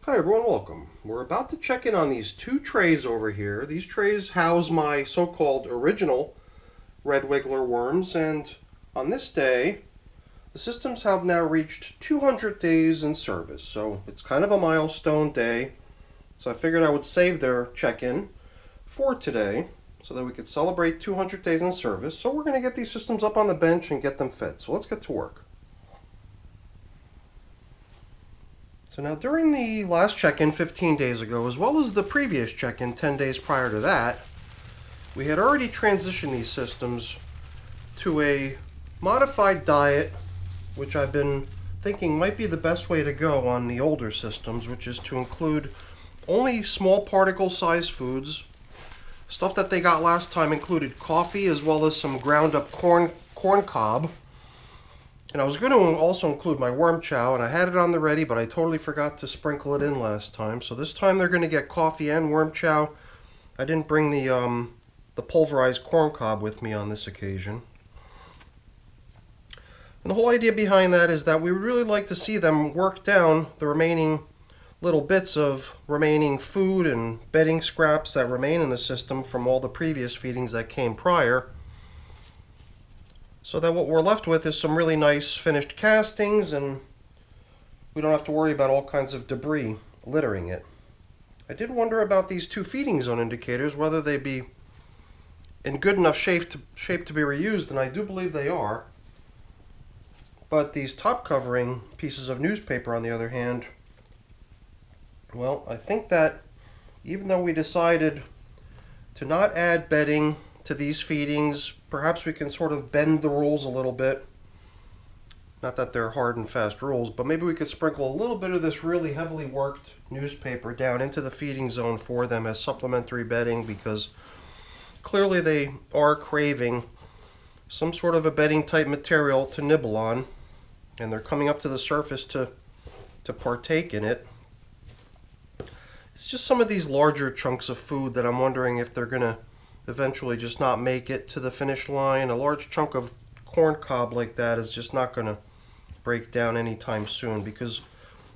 Hi everyone, welcome. We're about to check in on these two trays over here. These trays house my so-called original red wiggler worms, and on this day, the systems have now reached 200 days in service. So it's kind of a milestone day. So I figured I would save their check-in for today so that we could celebrate 200 days in service. So we're going to get these systems up on the bench and get them fed. So let's get to work. So now during the last check-in 15 days ago, as well as the previous check-in 10 days prior to that, we had already transitioned these systems to a modified diet, which I've been thinking might be the best way to go on the older systems, which is to include only small particle size foods. Stuff that they got last time included coffee as well as some ground up corn cob. And I was going to also include my worm chow, and I had it on the ready, but I totally forgot to sprinkle it in last time. So this time they're going to get coffee and worm chow. I didn't bring the pulverized corn cob with me on this occasion. And the whole idea behind that is that we would really like to see them work down the remaining little bits of remaining food and bedding scraps that remain in the system from all the previous feedings that came prior, so that what we're left with is some really nice finished castings, and we don't have to worry about all kinds of debris littering it. I did wonder about these two feeding zone indicators, whether they be in good enough shape to be reused, and I do believe they are. But these top covering pieces of newspaper, on the other hand, well, I think that even though we decided to not add bedding to these feedings, perhaps we can sort of bend the rules a little bit. Not that they're hard and fast rules, but maybe we could sprinkle a little bit of this really heavily worked newspaper down into the feeding zone for them as supplementary bedding, because clearly they are craving some sort of a bedding type material to nibble on, and they're coming up to the surface to partake in it. It's just some of these larger chunks of food that I'm wondering if they're going to eventually just not make it to the finish line. A large chunk of corn cob like that is just not going to break down anytime soon, because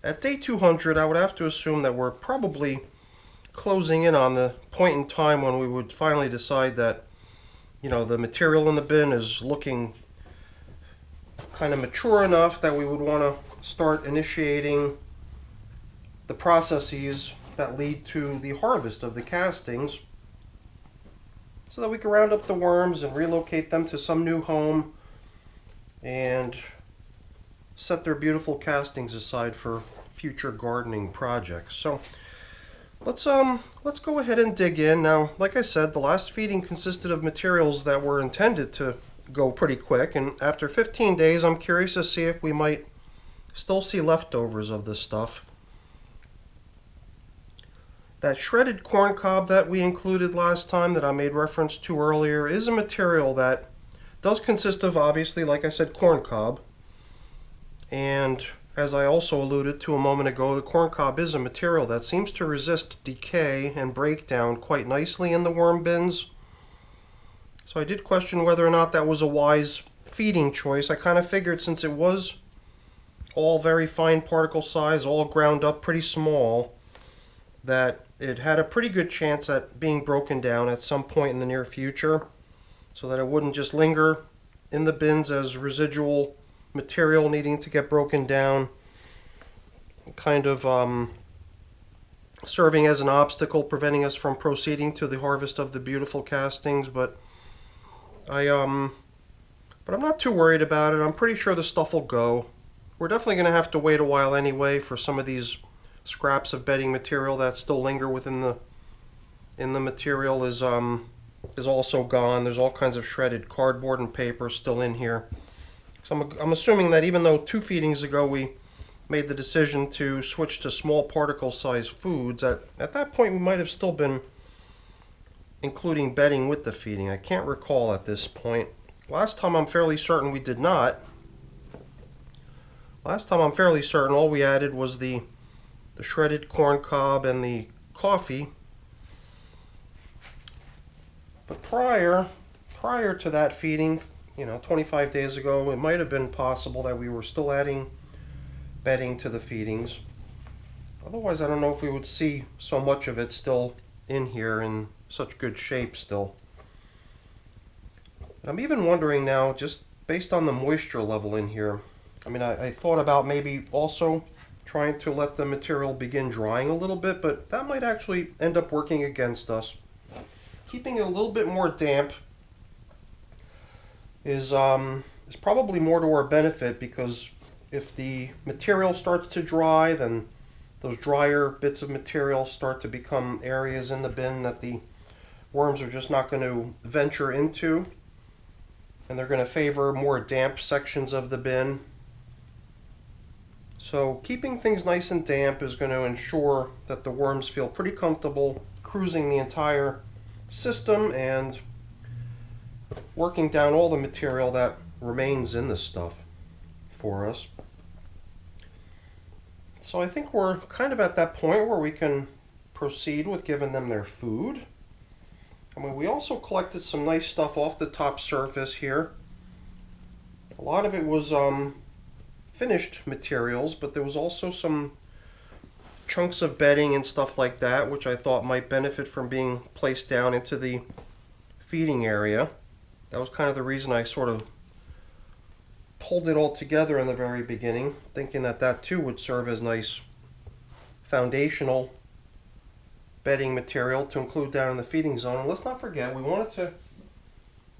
at day 200 I would have to assume that we're probably closing in on the point in time when we would finally decide that, you know, the material in the bin is looking kind of mature enough that we would want to start initiating the processes that lead to the harvest of the castings, so that we can round up the worms and relocate them to some new home and set their beautiful castings aside for future gardening projects. So let's go ahead and dig in. Now, like I said, the last feeding consisted of materials that were intended to go pretty quick, and after 15 days I'm curious to see if we might still see leftovers of this stuff. That shredded corn cob that we included last time that I made reference to earlier is a material that does consist of, obviously, like I said, corn cob. And as I also alluded to a moment ago, the corn cob is a material that seems to resist decay and breakdown quite nicely in the worm bins. So I did question whether or not that was a wise feeding choice. I kind of figured, since it was all very fine particle size, all ground up pretty small, that it had a pretty good chance at being broken down at some point in the near future, so that it wouldn't just linger in the bins as residual material needing to get broken down, kind of serving as an obstacle, preventing us from proceeding to the harvest of the beautiful castings. But I'm not too worried about it. I'm pretty sure the stuff will go. We're definitely going to have to wait a while anyway for some of these scraps of bedding material that still linger within the material is also gone. There's all kinds of shredded cardboard and paper still in here. So I'm assuming that even though 2 feedings ago we made the decision to switch to small particle size foods, at that point we might have still been including bedding with the feeding. I can't recall at this point. Last time I'm fairly certain we did not. Last time I'm fairly certain all we added was the shredded corn cob and the coffee. But prior to that feeding, 25 days ago, it might have been possible that we were still adding bedding to the feedings. Otherwise, I don't know if we would see so much of it still in here in such good shape still. I'm even wondering now, just based on the moisture level in here, I mean, I thought about maybe also trying to let the material begin drying a little bit, but that might actually end up working against us. Keeping it a little bit more damp is probably more to our benefit, because if the material starts to dry, then those drier bits of material start to become areas in the bin that the worms are just not going to venture into, and they're going to favor more damp sections of the bin. So keeping things nice and damp is going to ensure that the worms feel pretty comfortable cruising the entire system and working down all the material that remains in the stuff for us. So I think we're kind of at that point where we can proceed with giving them their food. I mean, we also collected some nice stuff off the top surface here. A lot of it was finished materials, but there was also some chunks of bedding and stuff like that, which I thought might benefit from being placed down into the feeding area. That was kind of the reason I sort of pulled it all together in the very beginning, thinking that that too would serve as nice foundational bedding material to include down in the feeding zone. And let's not forget, we wanted to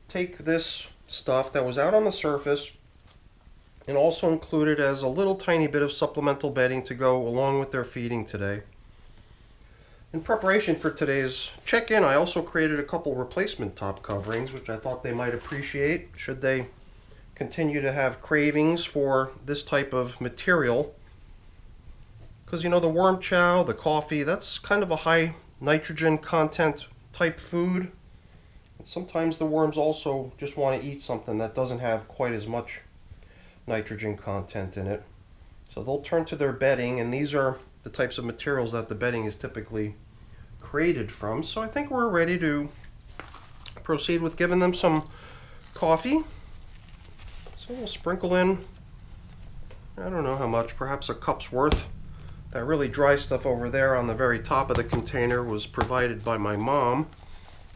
take this stuff that was out on the surface and also include it as a little tiny bit of supplemental bedding to go along with their feeding today. In preparation for today's check-in, I also created a couple replacement top coverings, which I thought they might appreciate should they continue to have cravings for this type of material. Because, you know, the worm chow, the coffee, that's kind of a high nitrogen content type food. And sometimes the worms also just want to eat something that doesn't have quite as much nitrogen content in it. So they'll turn to their bedding, and these are the types of materials that the bedding is typically created from. So I think we're ready to proceed with giving them some coffee. So we'll sprinkle in, I don't know how much, perhaps a cup's worth. That really dry stuff over there on the very top of the container was provided by my mom.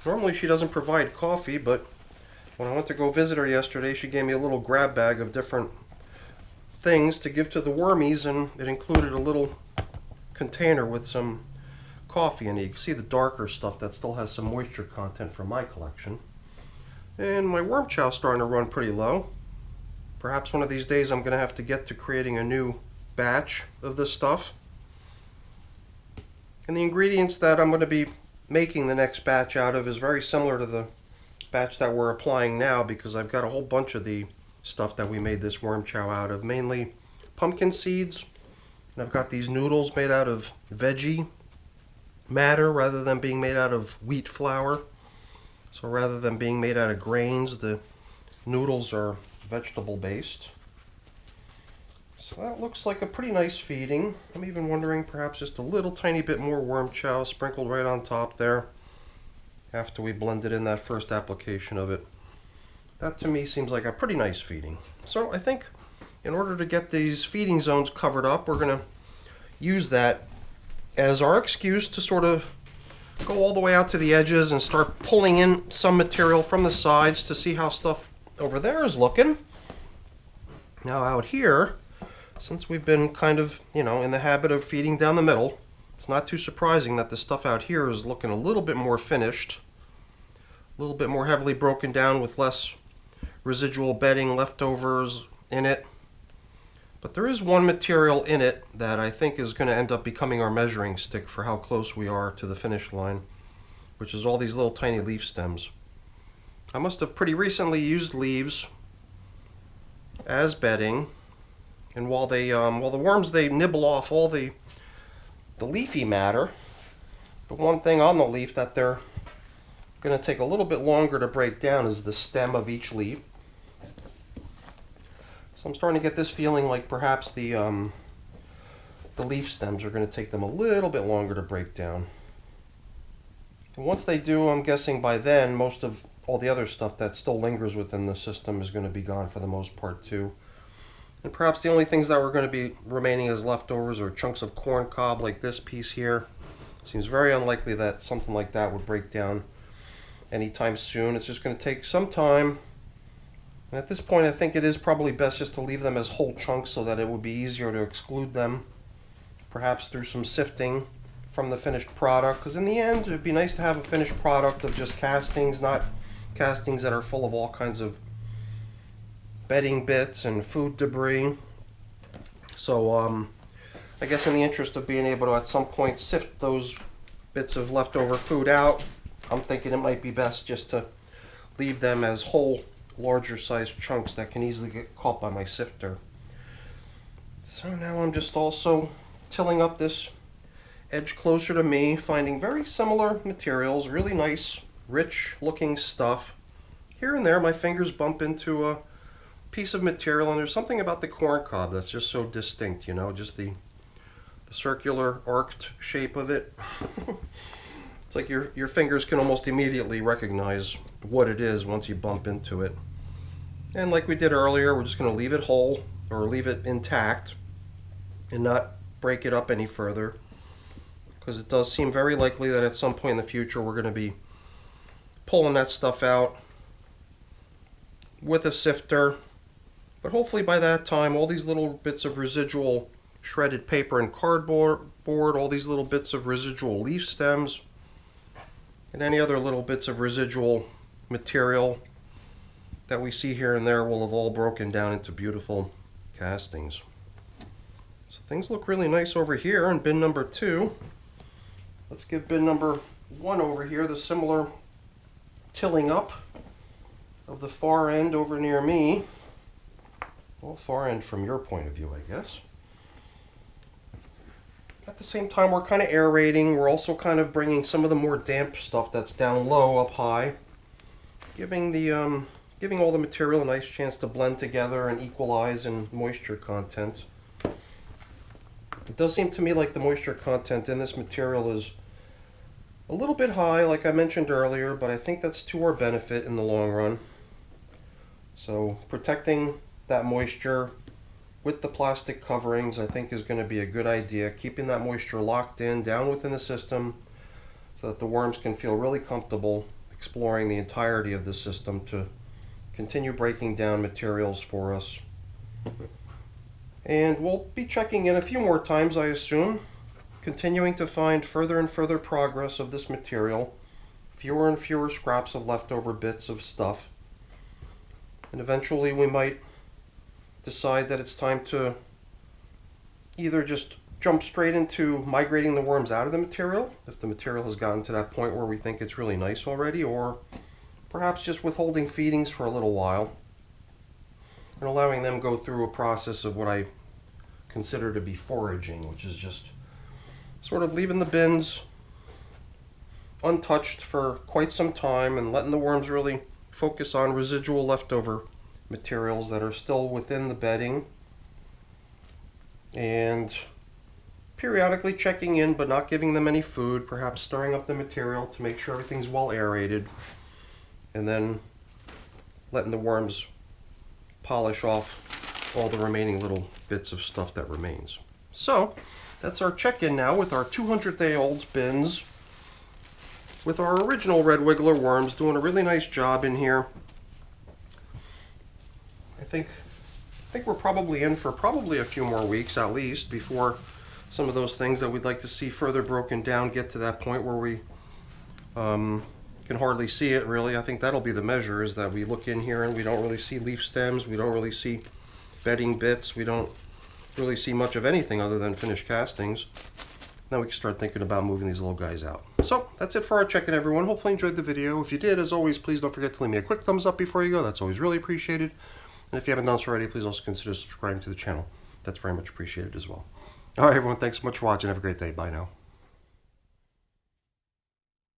Normally she doesn't provide coffee, but when I went to go visit her yesterday, she gave me a little grab bag of different things to give to the wormies, and it included a little container with some coffee in it. You can see the darker stuff that still has some moisture content from my collection. And my worm chow's starting to run pretty low. Perhaps one of these days I'm going to have to get to creating a new batch of this stuff. And the ingredients that I'm going to be making the next batch out of is very similar to the batch that we're applying now, because I've got a whole bunch of the stuff that we made this worm chow out of, mainly pumpkin seeds, and I've got these noodles made out of veggie matter rather than being made out of wheat flour. So rather than being made out of grains, the noodles are vegetable based. So that looks like a pretty nice feeding. I'm even wondering perhaps just a little tiny bit more worm chow sprinkled right on top there after we blended in that first application of it. That to me seems like a pretty nice feeding. So I think in order to get these feeding zones covered up, we're going to use that as our excuse to sort of go all the way out to the edges and start pulling in some material from the sides to see how stuff over there is looking. Now out here, since we've been kind of, you know, in the habit of feeding down the middle, it's not too surprising that the stuff out here is looking a little bit more finished, a little bit more heavily broken down with less residual bedding leftovers in it. But there is one material in it that I think is going to end up becoming our measuring stick for how close we are to the finish line, which is all these little tiny leaf stems. I must have pretty recently used leaves as bedding, and while the worms, they nibble off all the leafy matter, the one thing on the leaf that they're going to take a little bit longer to break down is the stem of each leaf. So I'm starting to get this feeling like perhaps the leaf stems are going to take them a little bit longer to break down. And once they do, I'm guessing by then most of all the other stuff that still lingers within the system is going to be gone for the most part too. And perhaps the only things that were going to be remaining as leftovers are chunks of corn cob like this piece here. Seems very unlikely that something like that would break down anytime soon. It's just going to take some time. And at this point, I think it is probably best just to leave them as whole chunks so that it would be easier to exclude them, perhaps through some sifting from the finished product. Because in the end, it would be nice to have a finished product of just castings, not castings that are full of all kinds of bedding bits and food debris. So I guess in the interest of being able to at some point sift those bits of leftover food out, I'm thinking it might be best just to leave them as whole, larger sized chunks that can easily get caught by my sifter. So now I'm just also tilling up this edge closer to me, finding very similar materials, really nice, rich looking stuff. Here and there my fingers bump into a piece of material, and there's something about the corn cob that's just so distinct, you know, just the circular arced shape of it. It's like your fingers can almost immediately recognize what it is once you bump into it. And like we did earlier, we're just going to leave it whole, or leave it intact, and not break it up any further, because it does seem very likely that at some point in the future we're going to be pulling that stuff out with a sifter. But hopefully by that time, all these little bits of residual shredded paper and cardboard, all these little bits of residual leaf stems, and any other little bits of residual material that we see here and there will have all broken down into beautiful castings. So things look really nice over here in bin number 2. Let's give bin number 1 over here the similar tilling up of the far end over near me. Well, far end from your point of view, I guess. At the same time, we're kind of aerating. We're also kind of bringing some of the more damp stuff that's down low up high, giving all the material a nice chance to blend together and equalize in moisture content. It does seem to me like the moisture content in this material is a little bit high, like I mentioned earlier, but I think that's to our benefit in the long run. So protecting that moisture with the plastic coverings, I think, is going to be a good idea. Keeping that moisture locked in down within the system so that the worms can feel really comfortable exploring the entirety of the system to continue breaking down materials for us. And we'll be checking in a few more times, I assume, continuing to find further and further progress of this material, fewer and fewer scraps of leftover bits of stuff, and eventually we might decide that it's time to either just jump straight into migrating the worms out of the material, if the material has gotten to that point where we think it's really nice already, or perhaps just withholding feedings for a little while and allowing them go through a process of what I consider to be foraging, which is just sort of leaving the bins untouched for quite some time and letting the worms really focus on residual leftover materials that are still within the bedding, and periodically checking in but not giving them any food, perhaps stirring up the material to make sure everything's well aerated, and then letting the worms polish off all the remaining little bits of stuff that remains. So that's our check-in now with our 200-day-old bins with our original red wiggler worms, doing a really nice job in here. I think we're probably in for a few more weeks at least before some of those things that we'd like to see further broken down get to that point where we can hardly see it really. I think that'll be the measure, is that we look in here and we don't really see leaf stems, we don't really see bedding bits, we don't really see much of anything other than finished castings. Now we can start thinking about moving these little guys out. So that's it for our check-in, everyone. Hopefully you enjoyed the video. If you did, as always, please don't forget to leave me a quick thumbs up before you go. That's always really appreciated. And if you haven't done so already, please also consider subscribing to the channel. That's very much appreciated as well. All right, everyone, thanks so much for watching. Have a great day. Bye now.